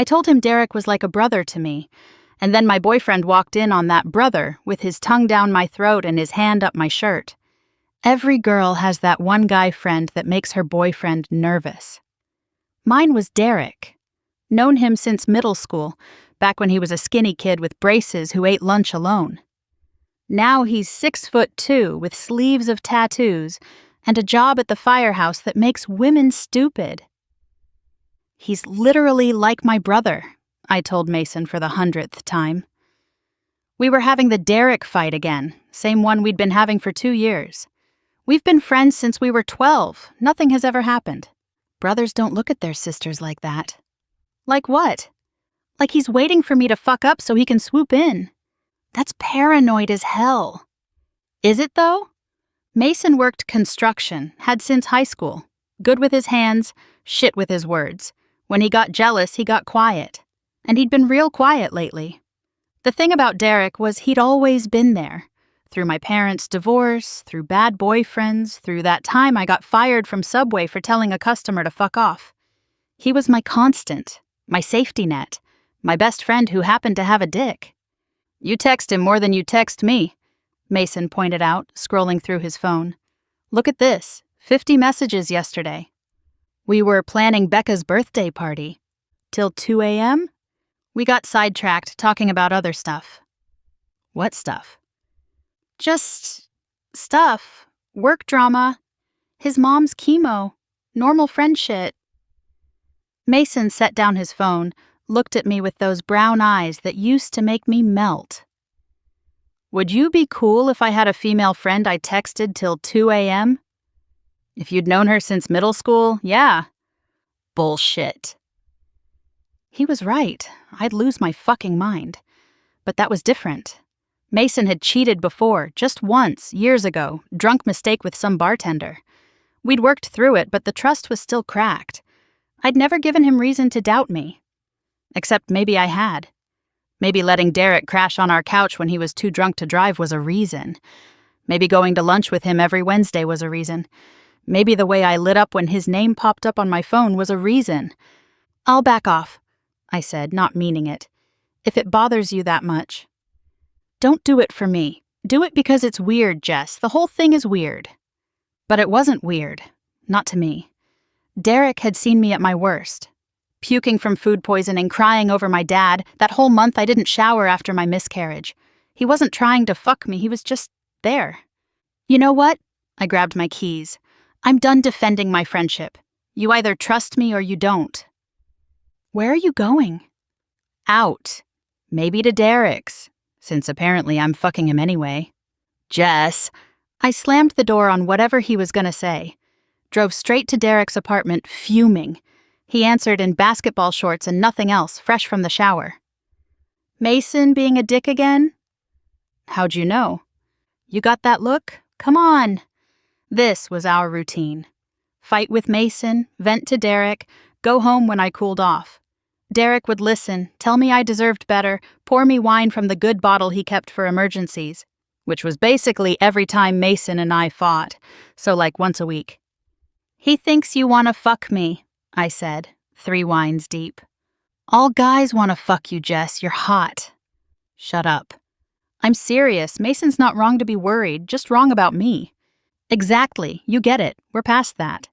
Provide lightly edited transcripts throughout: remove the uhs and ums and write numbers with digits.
I told him Derek was like a brother to me, and then my boyfriend walked in on that brother with his tongue down my throat and his hand up my shirt. Every girl has that one guy friend that makes her boyfriend nervous. Mine was Derek. Known him since middle school, back when he was a skinny kid with braces who ate lunch alone. Now he's 6'2" with sleeves of tattoos and a job at the firehouse that makes women stupid. He's literally like my brother, I told Mason for the 100th time. We were having the Derek fight again, same one we'd been having for 2 years. We've been friends since we were 12. Nothing has ever happened. Brothers don't look at their sisters like that. Like what? Like he's waiting for me to fuck up so he can swoop in. That's paranoid as hell. Is it though? Mason worked construction, had since high school. Good with his hands, shit with his words. When he got jealous, he got quiet. And he'd been real quiet lately. The thing about Derek was he'd always been there. Through my parents' divorce, through bad boyfriends, through that time I got fired from Subway for telling a customer to fuck off. He was my constant, my safety net, my best friend who happened to have a dick. You text him more than you text me, Mason pointed out, scrolling through his phone. Look at this, 50 messages yesterday. We were planning Becca's birthday party. Till 2 a.m.? We got sidetracked talking about other stuff. What stuff? Just stuff. Work drama. His mom's chemo. Normal friend shit. Mason set down his phone, looked at me with those brown eyes that used to make me melt. Would you be cool if I had a female friend I texted till 2 a.m.? If you'd known her since middle school, yeah. Bullshit. He was right. I'd lose my fucking mind. But that was different. Mason had cheated before, just once, years ago, drunk mistake with some bartender. We'd worked through it, but the trust was still cracked. I'd never given him reason to doubt me. Except maybe I had. Maybe letting Derek crash on our couch when he was too drunk to drive was a reason. Maybe going to lunch with him every Wednesday was a reason. Maybe the way I lit up when his name popped up on my phone was a reason. I'll back off, I said, not meaning it. If it bothers you that much. Don't do it for me. Do it because it's weird, Jess. The whole thing is weird. But it wasn't weird. Not to me. Derek had seen me at my worst. Puking from food poisoning, crying over my dad. That whole month I didn't shower after my miscarriage. He wasn't trying to fuck me. He was just there. You know what? I grabbed my keys. I'm done defending my friendship. You either trust me or you don't. Where are you going? Out. Maybe to Derek's. Since apparently I'm fucking him anyway. Jess. I slammed the door on whatever he was gonna say. Drove straight to Derek's apartment, fuming. He answered in basketball shorts and nothing else, fresh from the shower. Mason being a dick again? How'd you know? You got that look? Come on. This was our routine. Fight with Mason, vent to Derek, go home when I cooled off. Derek would listen, tell me I deserved better, pour me wine from the good bottle he kept for emergencies, which was basically every time Mason and I fought, so like once a week. He thinks you want to fuck me, I said, 3 wines deep. All guys want to fuck you, Jess. You're hot. Shut up. I'm serious. Mason's not wrong to be worried, just wrong about me. Exactly. You get it. We're past that.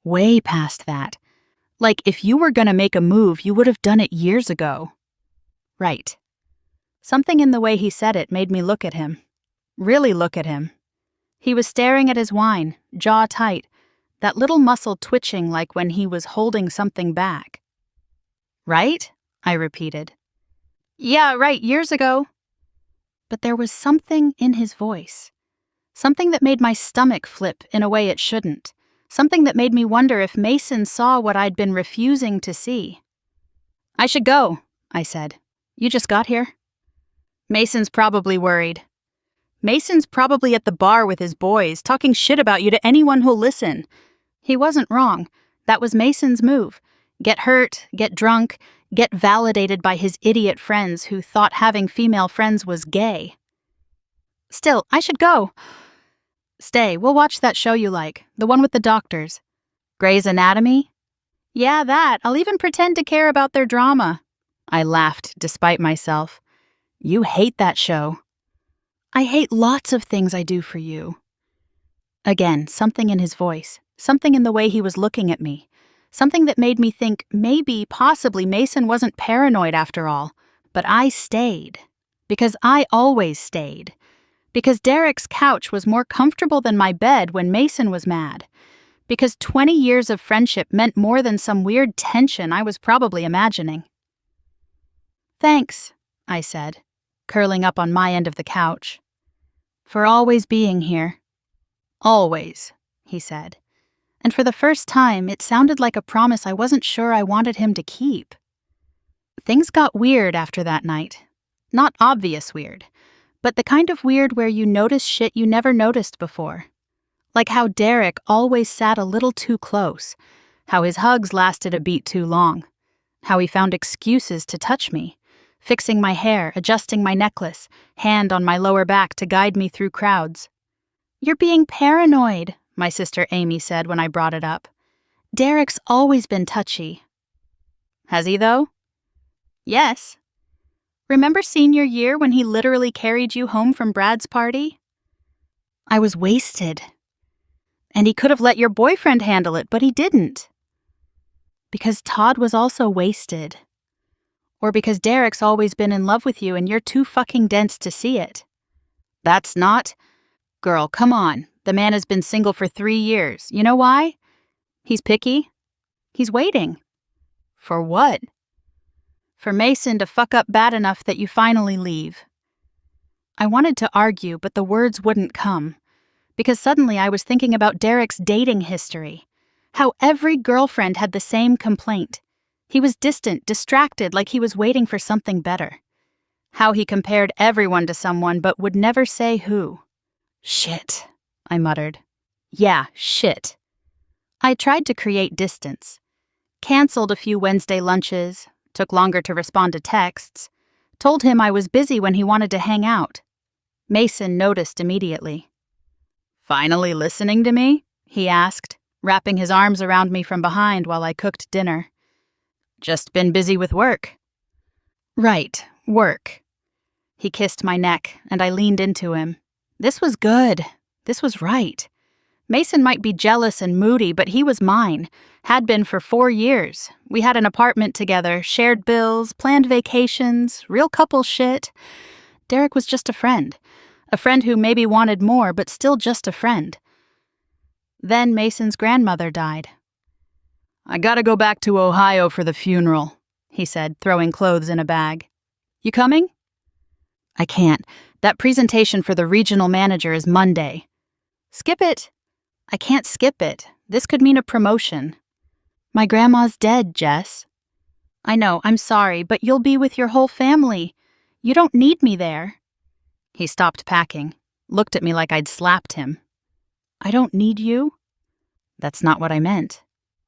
Way past that. Like, if you were gonna make a move, you would have done it years ago. Right. Something in the way he said it made me look at him. Really look at him. He was staring at his wine, jaw tight, that little muscle twitching like when he was holding something back. Right? I repeated. Yeah, right, years ago. But there was something in his voice. Something that made my stomach flip in a way it shouldn't. Something that made me wonder if Mason saw what I'd been refusing to see. I should go, I said. You just got here? Mason's probably worried. Mason's probably at the bar with his boys, talking shit about you to anyone who'll listen. He wasn't wrong. That was Mason's move. Get hurt, get drunk, get validated by his idiot friends who thought having female friends was gay. Still, I should go. Stay, we'll watch that show you like, the one with the doctors. Grey's Anatomy? Yeah, that. I'll even pretend to care about their drama. I laughed despite myself. You hate that show. I hate lots of things I do for you. Again, something in his voice, something in the way he was looking at me, something that made me think maybe, possibly, Mason wasn't paranoid after all. But I stayed. Because I always stayed. Because Derek's couch was more comfortable than my bed when Mason was mad. Because 20 years of friendship meant more than some weird tension I was probably imagining. Thanks, I said, curling up on my end of the couch. For always being here. Always, he said. And for the first time, it sounded like a promise I wasn't sure I wanted him to keep. Things got weird after that night. Not obvious weird, but the kind of weird where you notice shit you never noticed before. Like how Derek always sat a little too close, how his hugs lasted a beat too long, how he found excuses to touch me, fixing my hair, adjusting my necklace, hand on my lower back to guide me through crowds. You're being paranoid, my sister Amy said when I brought it up. Derek's always been touchy. Has he, though? Yes. Remember senior year when he literally carried you home from Brad's party? I was wasted. And he could have let your boyfriend handle it, but he didn't. Because Todd was also wasted. Or because Derek's always been in love with you and you're too fucking dense to see it. That's not... Girl, come on. The man has been single for 3 years. You know why? He's picky. He's waiting. For what? For Mason to fuck up bad enough that you finally leave. I wanted to argue, but the words wouldn't come. Because suddenly I was thinking about Derek's dating history. How every girlfriend had the same complaint. He was distant, distracted, like he was waiting for something better. How he compared everyone to someone but would never say who. Shit, I muttered. Yeah, shit. I tried to create distance. Canceled a few Wednesday lunches, took longer to respond to texts, told him I was busy when he wanted to hang out. Mason noticed immediately. Finally listening to me? He asked, wrapping his arms around me from behind while I cooked dinner. Just been busy with work. Right, work. He kissed my neck, and I leaned into him. This was good. This was right. Mason might be jealous and moody, but he was mine. Had been for 4 years. We had an apartment together, shared bills, planned vacations, real couple shit. Derek was just a friend. A friend who maybe wanted more, but still just a friend. Then Mason's grandmother died. I gotta go back to Ohio for the funeral, he said, throwing clothes in a bag. You coming? I can't. That presentation for the regional manager is Monday. Skip it. I can't skip it. This could mean a promotion. My grandma's dead, Jess. I know, I'm sorry, but you'll be with your whole family. You don't need me there. He stopped packing, looked at me like I'd slapped him. I don't need you? That's not what I meant.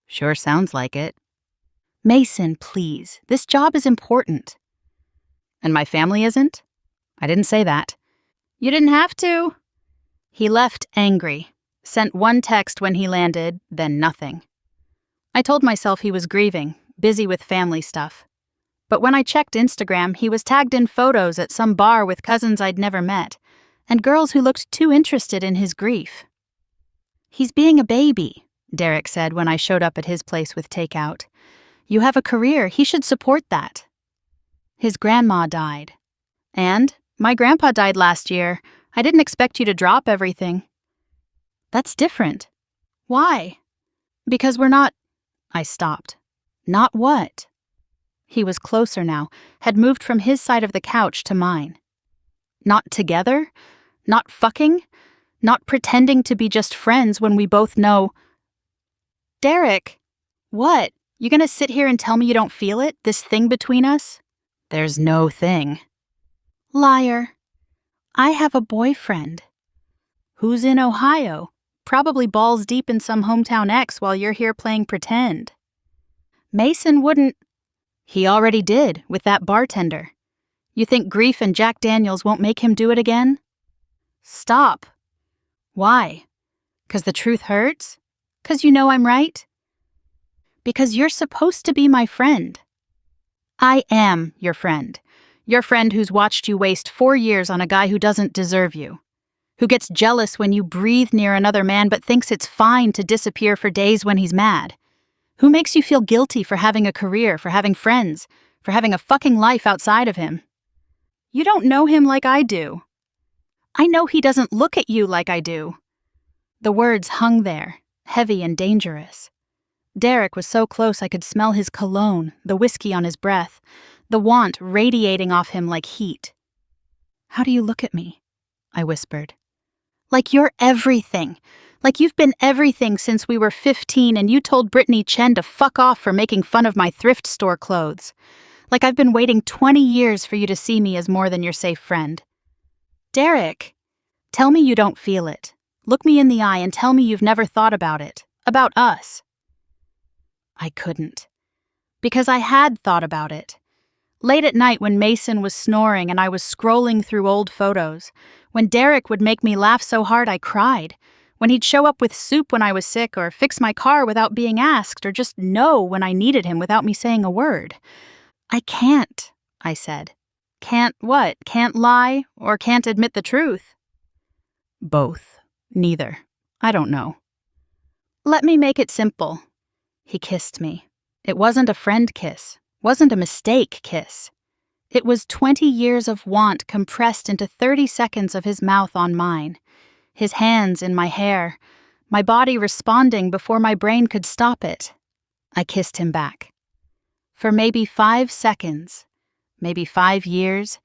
Sure sounds like it. Mason, please. This job is important. And my family isn't? I didn't say that. You didn't have to. He left angry, sent one text when he landed, then nothing. I told myself he was grieving, busy with family stuff. But when I checked Instagram, he was tagged in photos at some bar with cousins I'd never met, and girls who looked too interested in his grief. He's being a baby, Derek said when I showed up at his place with takeout. You have a career, he should support that. His grandma died. And my grandpa died last year. I didn't expect you to drop everything. That's different. Why? Because we're not... I stopped. Not what? He was closer now, had moved from his side of the couch to mine. Not together? Not fucking? Not pretending to be just friends when we both know... Derek! What? You gonna sit here and tell me you don't feel it? This thing between us? There's no thing. Liar. I have a boyfriend. Who's in Ohio? Probably balls deep in some hometown ex while you're here playing pretend. Mason wouldn't... He already did, with that bartender. You think grief and Jack Daniels won't make him do it again? Stop. Why? 'Cause the truth hurts? 'Cause you know I'm right? Because you're supposed to be my friend. I am your friend. Your friend who's watched you waste 4 years on a guy who doesn't deserve you. Who gets jealous when you breathe near another man but thinks it's fine to disappear for days when he's mad. Who makes you feel guilty for having a career, for having friends, for having a fucking life outside of him. You don't know him like I do. I know he doesn't look at you like I do. The words hung there, heavy and dangerous. Derek was so close I could smell his cologne, the whiskey on his breath, the want radiating off him like heat. How do you look at me? I whispered. Like you're everything. Like you've been everything since we were 15 and you told Brittany Chen to fuck off for making fun of my thrift store clothes. Like I've been waiting 20 years for you to see me as more than your safe friend. Derek, tell me you don't feel it. Look me in the eye and tell me you've never thought about it. About us. I couldn't. Because I had thought about it. Late at night when Mason was snoring and I was scrolling through old photos. When Derek would make me laugh so hard I cried. When he'd show up with soup when I was sick or fix my car without being asked or just know when I needed him without me saying a word. I can't, I said. Can't what? Can't lie or can't admit the truth? Both. Neither. I don't know. Let me make it simple. He kissed me. It wasn't a friend kiss. Wasn't a mistake kiss. It was 20 years of want compressed into 30 seconds of his mouth on mine. His hands in my hair, my body responding before my brain could stop it. I kissed him back. For maybe 5 seconds, maybe 5 years,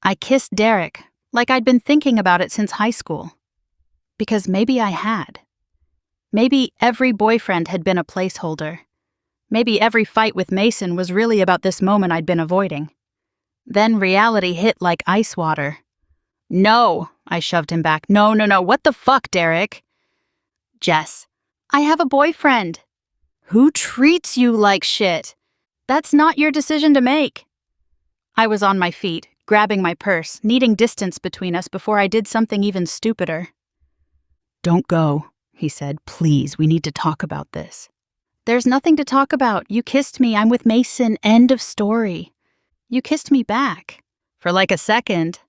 I kissed Derek like I'd been thinking about it since high school. Because maybe I had. Maybe every boyfriend had been a placeholder. Maybe every fight with Mason was really about this moment I'd been avoiding. Then reality hit like ice water. No, I shoved him back. No, what the fuck, Derek? Jess, I have a boyfriend. Who treats you like shit? That's not your decision to make. I was on my feet, grabbing my purse, needing distance between us before I did something even stupider. Don't go, he said. Please, we need to talk about this. There's nothing to talk about. You kissed me. I'm with Mason. End of story. You kissed me back. For like a second.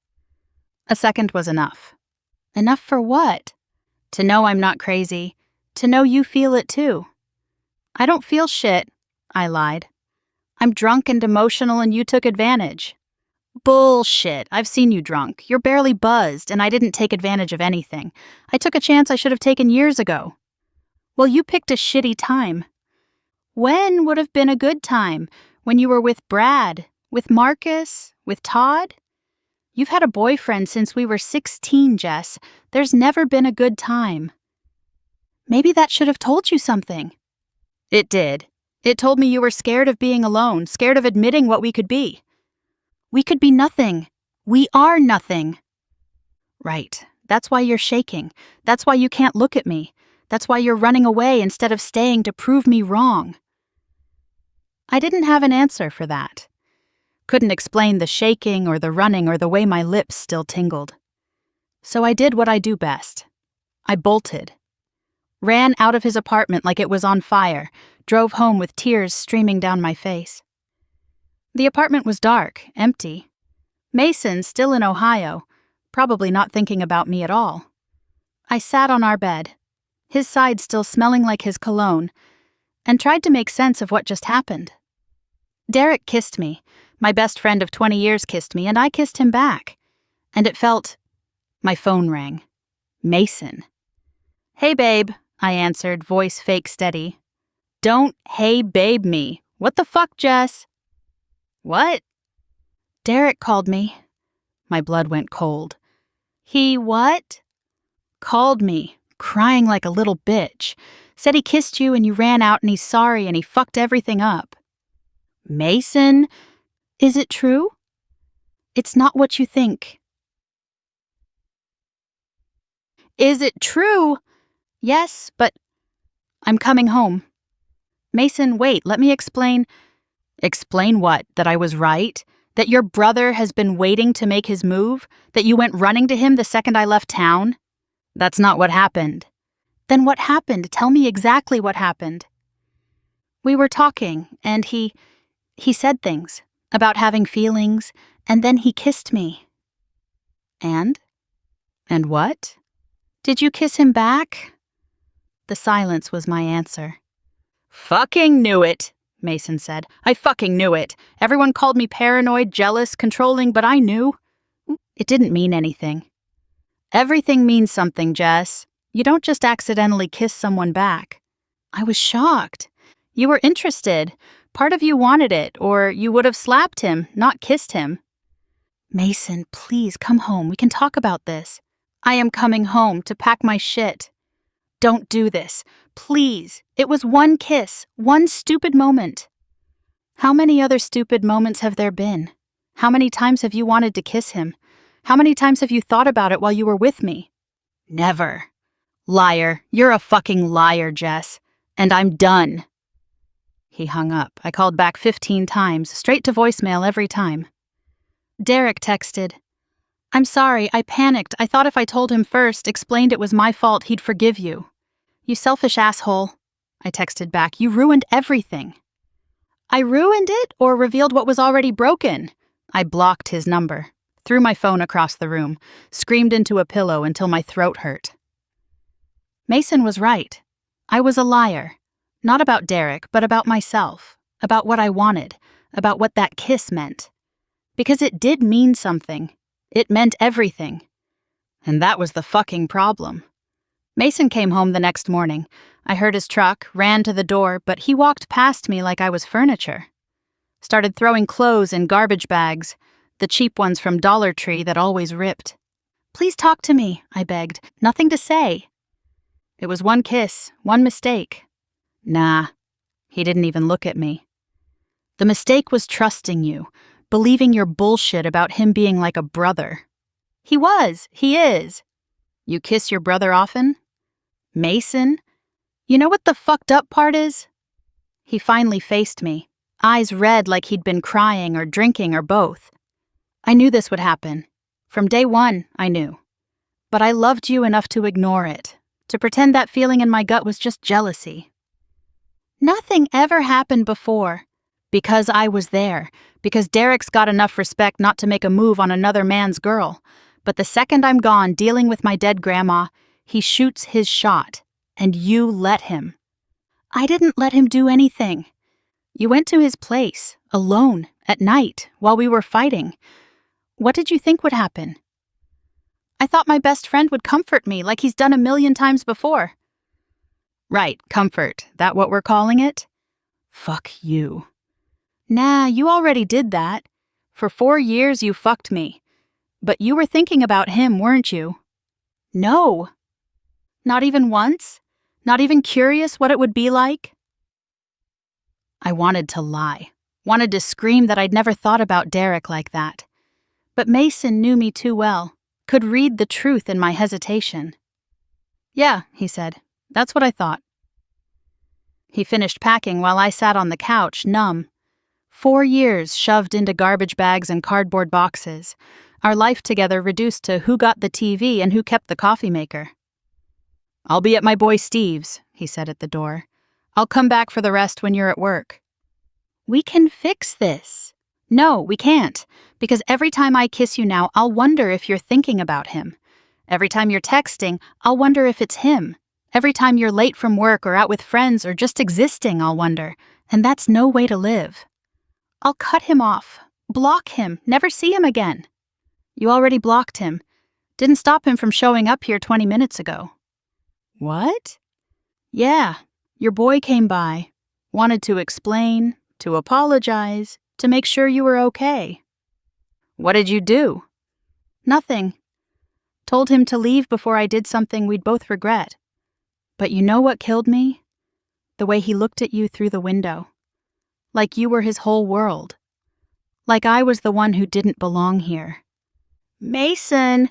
A second was enough. Enough for what? To know I'm not crazy. To know you feel it too. I don't feel shit, I lied. I'm drunk and emotional and you took advantage. Bullshit. I've seen you drunk. You're barely buzzed and I didn't take advantage of anything. I took a chance I should have taken years ago. Well, you picked a shitty time. When would have been a good time? When you were with Brad? With Marcus? With Todd? You've had a boyfriend since we were 16, Jess. There's never been a good time. Maybe that should have told you something. It did. It told me you were scared of being alone, scared of admitting what we could be. We could be nothing. We are nothing. Right. That's why you're shaking. That's why you can't look at me. That's why you're running away instead of staying to prove me wrong. I didn't have an answer for that. Couldn't explain the shaking or the running or the way my lips still tingled. So I did what I do best. I bolted. Ran out of his apartment like it was on fire, drove home with tears streaming down my face. The apartment was dark, empty. Mason, still in Ohio, probably not thinking about me at all. I sat on our bed, his side still smelling like his cologne, and tried to make sense of what just happened. Derek kissed me. My best friend of 20 years kissed me, and I kissed him back. And it felt... My phone rang. Mason. Hey, babe, I answered, voice fake steady. Don't hey, babe me. What the fuck, Jess? What? Derek called me. My blood went cold. He what? Called me, crying like a little bitch. Said he kissed you and you ran out and he's sorry and he fucked everything up. Mason? Is it true? It's not what you think. Is it true? Yes, but I'm coming home. Mason, wait, let me explain. Explain what? That I was right? That your brother has been waiting to make his move? That you went running to him the second I left town? That's not what happened. Then what happened? Tell me exactly what happened. We were talking, and he said things. about having feelings, and then he kissed me. And? And what? Did you kiss him back? The silence was my answer. Fucking knew it, Mason said. I fucking knew it. Everyone called me paranoid, jealous, controlling, but I knew. It didn't mean anything. Everything means something, Jess. You don't just accidentally kiss someone back. I was shocked. You were interested. Part of you wanted it, or you would have slapped him, not kissed him. Mason, please come home. We can talk about this. I am coming home to pack my shit. Don't do this. Please. It was one kiss, one stupid moment. How many other stupid moments have there been? How many times have you wanted to kiss him? How many times have you thought about it while you were with me? Never. Liar. You're a fucking liar, Jess. And I'm done. He hung up. I called back 15 times, straight to voicemail every time. Derek texted, I'm sorry, I panicked. I thought if I told him first, explained it was my fault, he'd forgive you. You selfish asshole. I texted back, you ruined everything. I ruined it or revealed what was already broken? I blocked his number, threw my phone across the room, screamed into a pillow until my throat hurt. Mason was right. I was a liar. Not about Derek, but about myself, about what I wanted, about what that kiss meant. Because it did mean something. It meant everything. And that was the fucking problem. Mason came home the next morning. I heard his truck, ran to the door, but he walked past me like I was furniture. Started throwing clothes in garbage bags, the cheap ones from Dollar Tree that always ripped. Please talk to me, I begged. Nothing to say. It was one kiss, one mistake. Nah, he didn't even look at me. The mistake was trusting you, believing your bullshit about him being like a brother. He is. You kiss your brother often? Mason? You know what the fucked up part is? He finally faced me, eyes red like he'd been crying or drinking or both. I knew this would happen. From day one, I knew. But I loved you enough to ignore it, to pretend that feeling in my gut was just jealousy. Nothing ever happened before. Because I was there. Because Derek's got enough respect not to make a move on another man's girl. But the second I'm gone dealing with my dead grandma, he shoots his shot. And you let him. I didn't let him do anything. You went to his place, alone, at night, while we were fighting. What did you think would happen? I thought my best friend would comfort me like he's done 1,000,000 times before. Right, comfort. That what we're calling it? Fuck you. Nah, you already did that. For 4 years you fucked me. But you were thinking about him, weren't you? No. Not even once? Not even curious what it would be like? I wanted to lie. Wanted to scream that I'd never thought about Derek like that. But Mason knew me too well. Could read the truth in my hesitation. Yeah, he said. That's what I thought. He finished packing while I sat on the couch, numb. 4 years shoved into garbage bags and cardboard boxes. Our life together reduced to who got the TV and who kept the coffee maker. I'll be at my boy Steve's, he said at the door. I'll come back for the rest when you're at work. We can fix this. No, we can't. Because every time I kiss you now, I'll wonder if you're thinking about him. Every time you're texting, I'll wonder if it's him. Every time you're late from work or out with friends or just existing, I'll wonder. And that's no way to live. I'll cut him off. Block him. Never see him again. You already blocked him. Didn't stop him from showing up here 20 minutes ago. What? Yeah. Your boy came by. Wanted to explain, to apologize, to make sure you were okay. What did you do? Nothing. Told him to leave before I did something we'd both regret. But you know what killed me? The way he looked at you through the window. Like you were his whole world. Like I was the one who didn't belong here. Mason!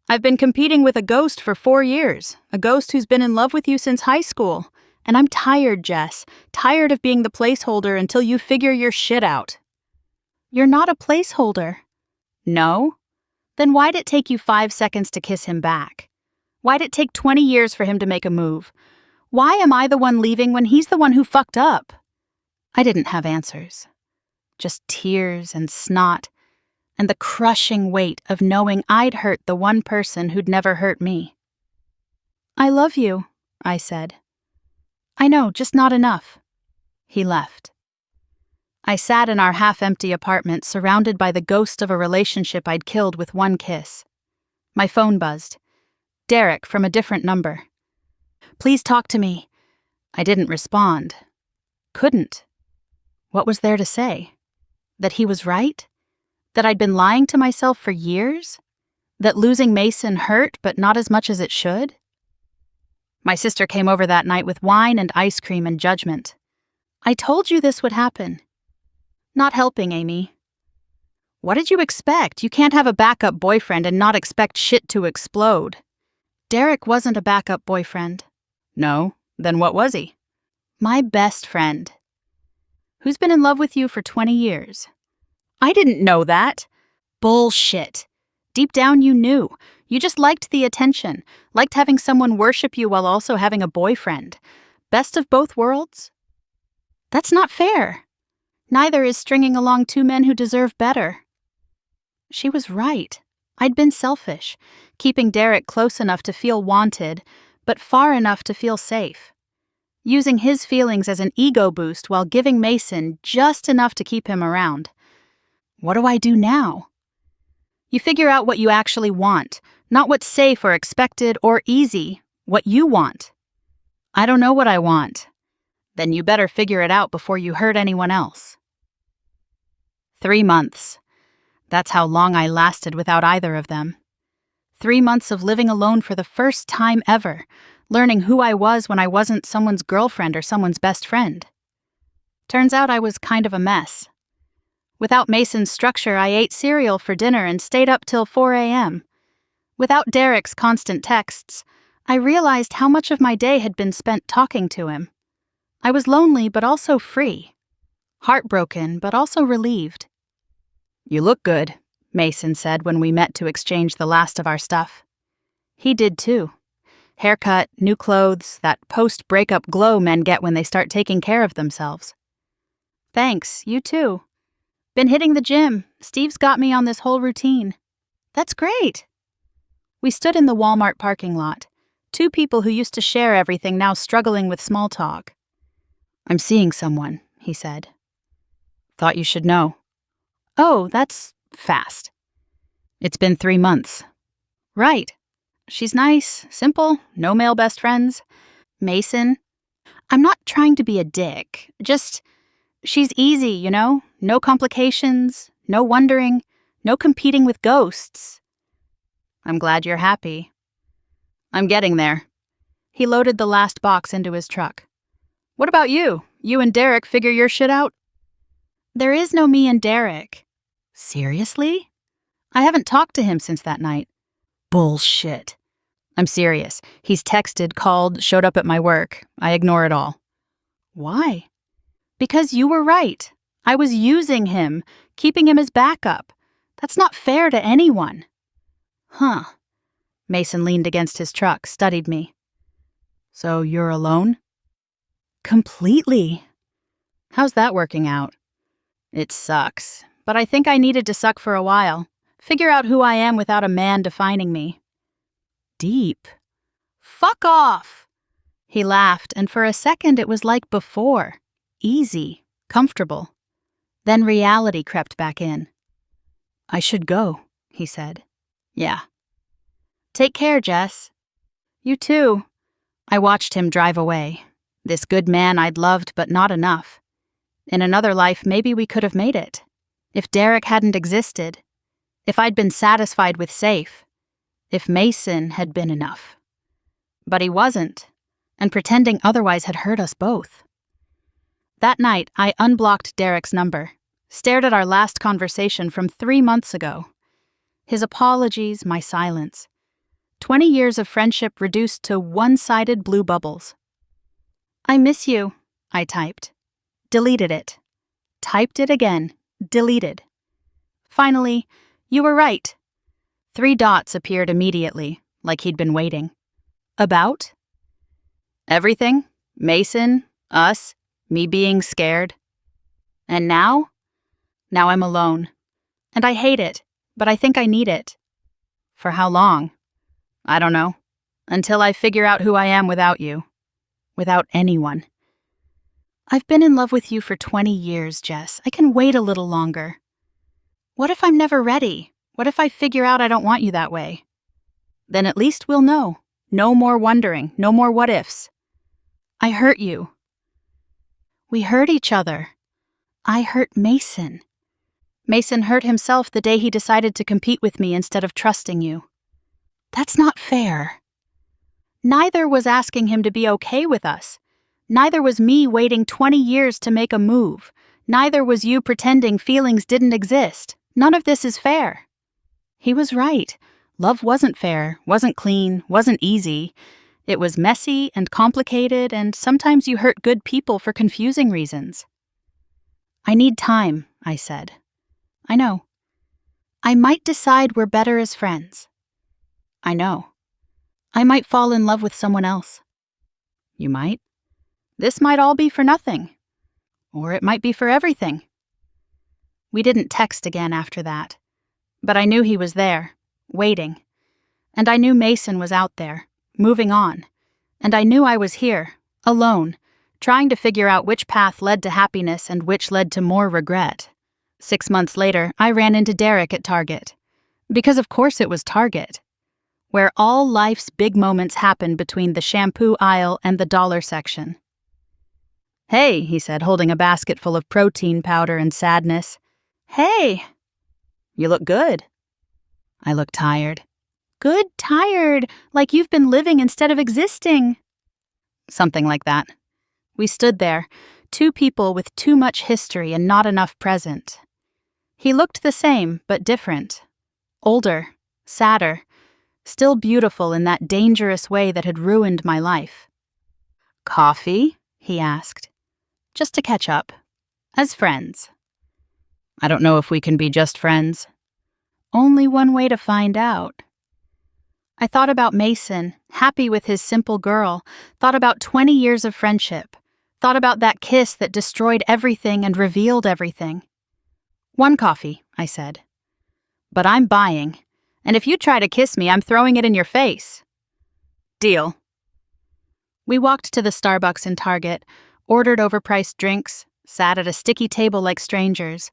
I've been competing with a ghost for 4 years. A ghost who's been in love with you since high school. And I'm tired, Jess. Tired of being the placeholder until you figure your shit out. You're not a placeholder. No? Then why'd it take you 5 seconds to kiss him back? Why'd it take 20 years for him to make a move? Why am I the one leaving when he's the one who fucked up? I didn't have answers. Just tears and snot, and the crushing weight of knowing I'd hurt the one person who'd never hurt me. "I love you," I said. "I know, just not enough." He left. I sat in our half-empty apartment, surrounded by the ghost of a relationship I'd killed with one kiss. My phone buzzed. Derek from a different number. "Please talk to me." I didn't respond. Couldn't. What was there to say? That he was right? That I'd been lying to myself for years? That losing Mason hurt, but not as much as it should? My sister came over that night with wine and ice cream and judgment. "I told you this would happen." Not helping, Amy. "What did you expect? You can't have a backup boyfriend and not expect shit to explode." Derek wasn't a backup boyfriend. "No? Then what was he?" "My best friend." "Who's been in love with you for 20 years. "I didn't know that." "Bullshit. Deep down you knew. You just liked the attention, liked having someone worship you while also having a boyfriend. Best of both worlds?" "That's not fair. Neither is stringing along two men who deserve better." She was right. I'd been selfish, keeping Derek close enough to feel wanted, but far enough to feel safe. Using his feelings as an ego boost while giving Mason just enough to keep him around. What do I do now? You figure out what you actually want, not what's safe or expected or easy, what you want. I don't know what I want. Then you better figure it out before you hurt anyone else. 3 months. That's how long I lasted without either of them. 3 months of living alone for the first time ever, learning who I was when I wasn't someone's girlfriend or someone's best friend. Turns out I was kind of a mess. Without Mason's structure, I ate cereal for dinner and stayed up till 4 a.m. Without Derek's constant texts, I realized how much of my day had been spent talking to him. I was lonely but also free. Heartbroken but also relieved. "You look good," Mason said when we met to exchange the last of our stuff. He did too. Haircut, new clothes, that post-breakup glow men get when they start taking care of themselves. "Thanks, you too. Been hitting the gym. Steve's got me on this whole routine." "That's great." We stood in the Walmart parking lot. Two people who used to share everything now struggling with small talk. "I'm seeing someone," he said. "Thought you should know." "Oh, that's fast." "It's been 3 months." "Right. She's nice, simple, no male best friends. Mason. I'm not trying to be a dick. Just, she's easy, you know? No complications, no wondering, no competing with ghosts." "I'm glad you're happy." "I'm getting there." He loaded the last box into his truck. "What about you? You and Derek figure your shit out?" "There is no me and Derek." "Seriously?" "I haven't talked to him since that night." "Bullshit." "I'm serious. He's texted, called, showed up at my work. I ignore it all." "Why?" "Because you were right. I was using him, keeping him as backup. That's not fair to anyone." "Huh." Mason leaned against his truck, studied me. "So you're alone?" "Completely." "How's that working out?" "It sucks, but I think I needed to suck for a while. Figure out who I am without a man defining me." "Deep." "Fuck off!" He laughed, and for a second it was like before. Easy, comfortable. Then reality crept back in. "I should go," he said. "Yeah." "Take care, Jess." "You too." I watched him drive away. This good man I'd loved, but not enough. In another life, maybe we could have made it. If Derek hadn't existed. If I'd been satisfied with safe. If Mason had been enough. But he wasn't, and pretending otherwise had hurt us both. That night, I unblocked Derek's number, stared at our last conversation from 3 months ago. His apologies, my silence. 20 years of friendship reduced to one-sided blue bubbles. "I miss you," I typed. Deleted it. Typed it again. Deleted. Finally, "You were right." 3 dots appeared immediately, like he'd been waiting. "About?" "Everything. Mason, us, me being scared." "And now?" Now I'm alone. And I hate it, but I think I need it. For how long? I don't know. Until I figure out who I am without you. Without anyone. I've been in love with you for 20 years, Jess. I can wait a little longer. What if I'm never ready? What if I figure out I don't want you that way? Then at least we'll know. No more wondering, no more what ifs. I hurt you. We hurt each other. I hurt Mason. Mason hurt himself the day he decided to compete with me instead of trusting you. That's not fair. Neither was asking him to be okay with us. Neither was me waiting 20 years to make a move. Neither was you pretending feelings didn't exist. None of this is fair. He was right. Love wasn't fair, wasn't clean, wasn't easy. It was messy and complicated, and sometimes you hurt good people for confusing reasons. I need time, I said. I know. I might decide we're better as friends. I know. I might fall in love with someone else. You might. This might all be for nothing. Or it might be for everything. We didn't text again after that. But I knew he was there, waiting. And I knew Mason was out there, moving on. And I knew I was here, alone, trying to figure out which path led to happiness and which led to more regret. 6 months later, I ran into Derek at Target. Because of course it was Target, where all life's big moments happen between the shampoo aisle and the dollar section. Hey, he said, holding a basket full of protein powder and sadness. Hey! You look good. I look tired. Good, tired, like you've been living instead of existing. Something like that. We stood there, two people with too much history and not enough present. He looked the same, but different. Older, sadder, still beautiful in that dangerous way that had ruined my life. Coffee? He asked. Just to catch up. As friends. I don't know if we can be just friends. Only one way to find out. I thought about Mason, happy with his simple girl, thought about 20 years of friendship, thought about that kiss that destroyed everything and revealed everything. One coffee, I said. But I'm buying, and if you try to kiss me, I'm throwing it in your face. Deal. We walked to the Starbucks in Target, ordered overpriced drinks, sat at a sticky table like strangers,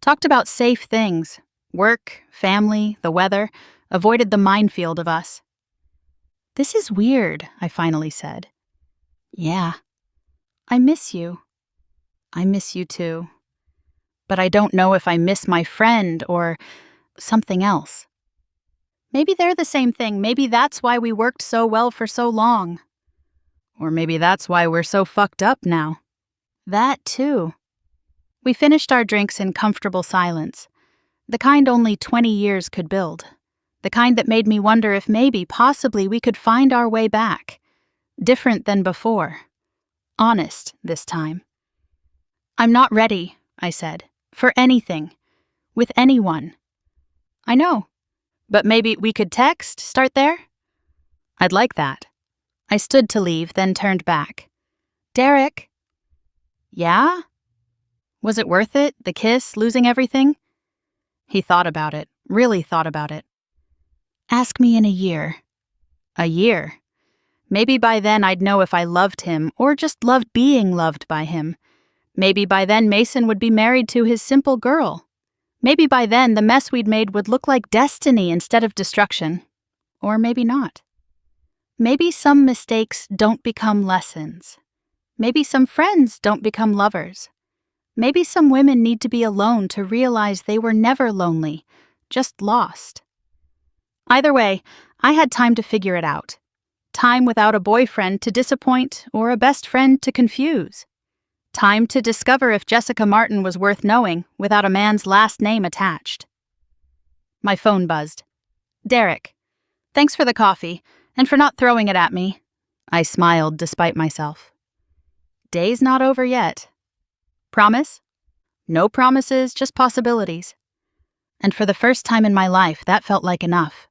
talked about safe things, work, family, the weather, avoided the minefield of us. This is weird, I finally said. Yeah. I miss you. I miss you too. But I don't know if I miss my friend or something else. Maybe they're the same thing. Maybe that's why we worked so well for so long. Or maybe that's why we're so fucked up now. That too. We finished our drinks in comfortable silence, the kind only 20 years could build, the kind that made me wonder if maybe, possibly, we could find our way back. Different than before. Honest this time. I'm not ready, I said, for anything, with anyone. I know, but maybe we could text, start there? I'd like that. I stood to leave, then turned back. Derek? Yeah? Was it worth it, the kiss, losing everything? He thought about it, really thought about it. Ask me in a year. A year? Maybe by then I'd know if I loved him or just loved being loved by him. Maybe by then Mason would be married to his simple girl. Maybe by then the mess we'd made would look like destiny instead of destruction. Or maybe not. Maybe some mistakes don't become lessons. Maybe some friends don't become lovers. Maybe some women need to be alone to realize they were never lonely, just lost. Either way, I had time to figure it out. Time without a boyfriend to disappoint or a best friend to confuse. Time to discover if Jessica Martin was worth knowing without a man's last name attached. My phone buzzed. Derek. Thanks for the coffee, and for not throwing it at me. I smiled despite myself. Day's not over yet. Promise? No promises, just possibilities. And for the first time in my life, that felt like enough.